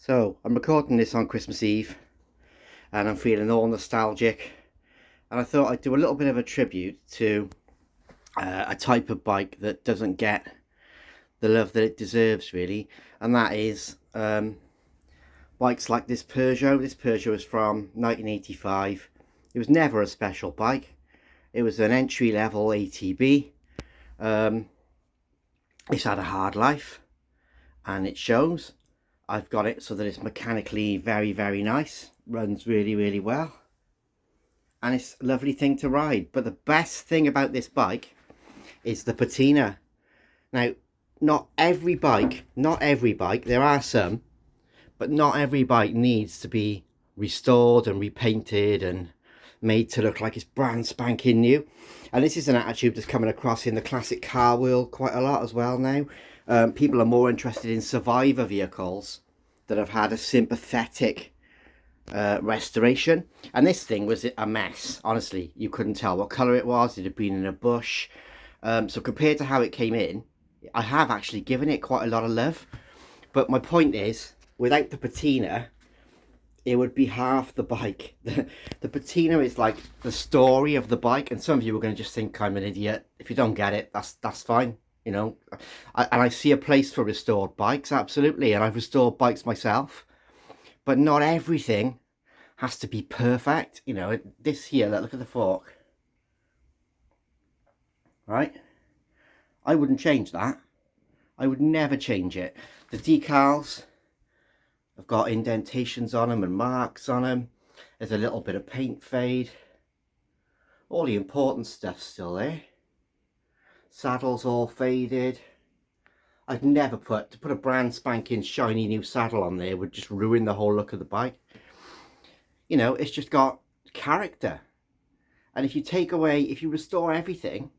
So I'm recording this on Christmas Eve and I'm feeling all nostalgic, and I thought I'd do a little bit of a tribute to a type of bike that doesn't get the love that it deserves really, and that is bikes like this Peugeot. This Peugeot is from 1985. It was never a special bike. It was an entry-level ATB. It's had a hard life and it shows. I've got it so that it's mechanically very nice, runs really well, and it's a lovely thing to ride. But the best thing about this bike is the patina. Now, not every bike, there are some, but not every bike needs to be restored and repainted and made to look like it's brand spanking new. And this is an attitude that's coming across in the classic car world quite a lot as well now. People are more interested in survivor vehicles that have had a sympathetic restoration, and this thing was a mess. Honestly, you couldn't tell what colour it was. It had been in a bush. So compared to how it came in, I have actually given it quite a lot of love. But my point is, without the patina, it would be half the bike. The patina is like the story of the bike, and some of you are going to just think I'm an idiot. If you don't get it, that's fine. You know, and I see a place for restored bikes, absolutely, and I've restored bikes myself, but not everything has to be perfect. You know, this here, look at the fork, right? I wouldn't change that. I would never change it. The decals have got indentations on them and marks on them. There's a little bit of paint fade. All the important stuff's still there. Saddle's all faded. I'd never to put a brand spanking shiny new saddle on there would just ruin the whole look of the bike. You know, it's just got character. And if you restore everything,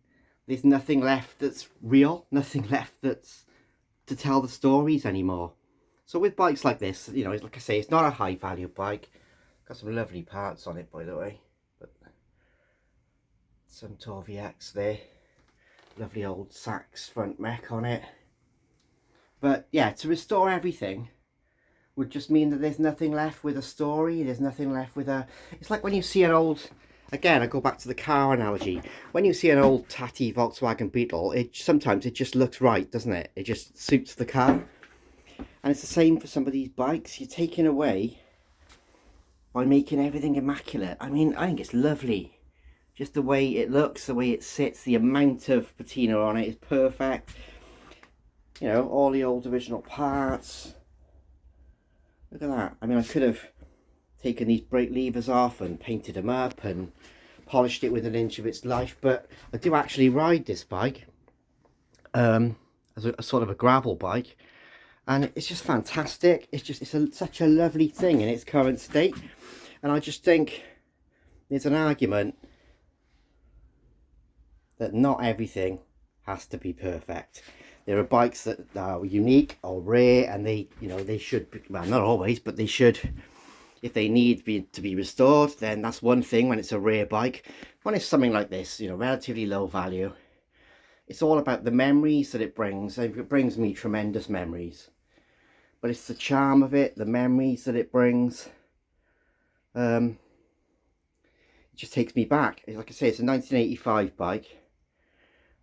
there's nothing left that's real, nothing left that's to tell the stories anymore. So with bikes like this, you know, like I say, it's not a high value bike. Got some lovely parts on it, by the way. But some VX there. Lovely old Sachs front mech on it. But yeah, to restore everything would just mean that there's nothing left with a story. There's nothing left with a... It's like when you see an old... Again, I go back to the car analogy. When you see an old tatty Volkswagen Beetle, sometimes it just looks right, doesn't it? It just suits the car. And it's the same for some of these bikes. You're taking away by making everything immaculate. I mean, I think it's lovely. Just the way it looks, the way it sits, the amount of patina on it is perfect. You know, all the old original parts. Look at that. I mean, I could have taken these brake levers off and painted them up and polished it with an inch of its life, but I do actually ride this bike as a sort of a gravel bike, and it's just fantastic. Such a lovely thing in its current state, and I just think there's an argument that not everything has to be perfect. There are bikes that are unique or rare, and they should be, well, not always, but they should, if they need to be restored, then that's one thing when it's a rare bike. When it's something like this, you know, relatively low value, it's all about the memories that it brings. It brings me tremendous memories, but it's the charm of it, the memories that it brings. It just takes me back. Like I say, it's a 1985 bike.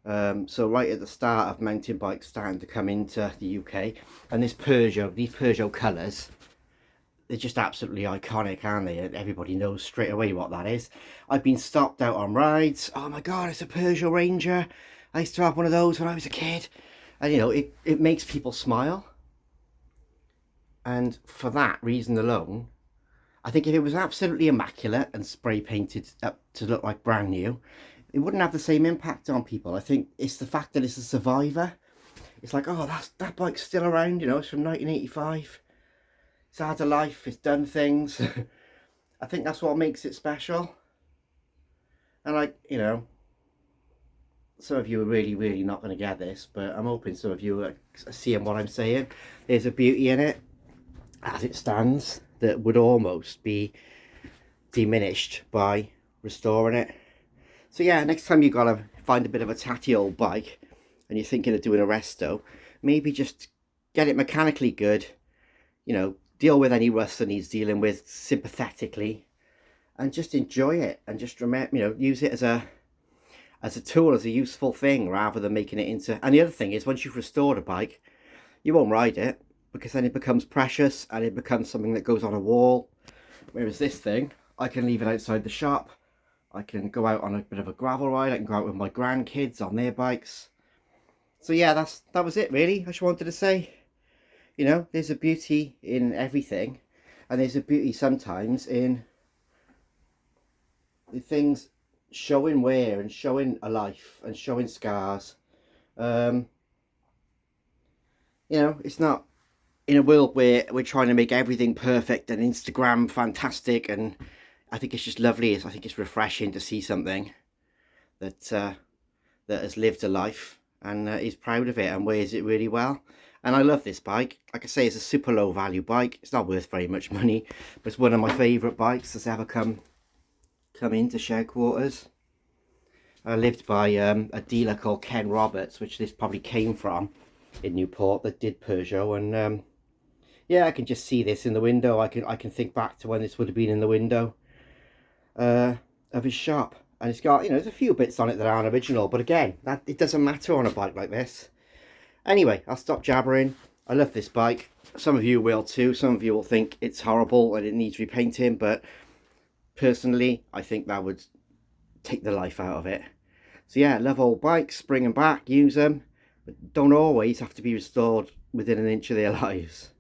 So right at the start of mountain bikes starting to come into the UK, and these Peugeot colours, they're just absolutely iconic, aren't they? Everybody knows straight away what that is. I've been stopped out on rides. Oh my god, it's a Peugeot Ranger. I used to have one of those when I was a kid. And you know, it makes people smile. And for that reason alone, I think if it was absolutely immaculate and spray painted up to look like brand new, it wouldn't have the same impact on people. I think it's the fact that it's a survivor. It's like, oh, that bike's still around, you know, it's from 1985. It's had a life, it's done things. I think that's what makes it special. And like, you know, some of you are really not going to get this, but I'm hoping some of you are seeing what I'm saying. There's a beauty in it, as it stands, that would almost be diminished by restoring it. So yeah, next time you've got to find a bit of a tatty old bike and you're thinking of doing a resto, maybe just get it mechanically good, you know, deal with any rust that needs dealing with sympathetically, and just enjoy it, and just remember, you know, use it as a tool, as a useful thing, rather than making it into. And the other thing is, once you've restored a bike, you won't ride it, because then it becomes precious and it becomes something that goes on a wall. Whereas this thing, I can leave it outside the shop, I can go out on a bit of a gravel ride, I can go out with my grandkids on their bikes. So yeah, that was it really. I just wanted to say, you know, there's a beauty in everything, and there's a beauty sometimes in the things showing wear and showing a life and showing scars. You know, it's not in a world where we're trying to make everything perfect and Instagram fantastic, and I think it's just lovely. I think it's refreshing to see something that that has lived a life and is proud of it and wears it really well. And I love this bike. Like I say, it's a super low value bike. It's not worth very much money, but it's one of my favourite bikes that's ever come into shed quarters. I lived by a dealer called Ken Roberts, which this probably came from, in Newport, that did Peugeot. And yeah, I can just see this in the window. I can think back to when this would have been in the window of his shop. And it's got, you know, there's a few bits on it that aren't original, but again, that it doesn't matter on a bike like this. Anyway, I'll stop jabbering. I love this bike. Some of you will too. Some of you will think it's horrible and it needs repainting, but personally, I think that would take the life out of it. So yeah, love old bikes, bring them back, use them, but don't always have to be restored within an inch of their lives.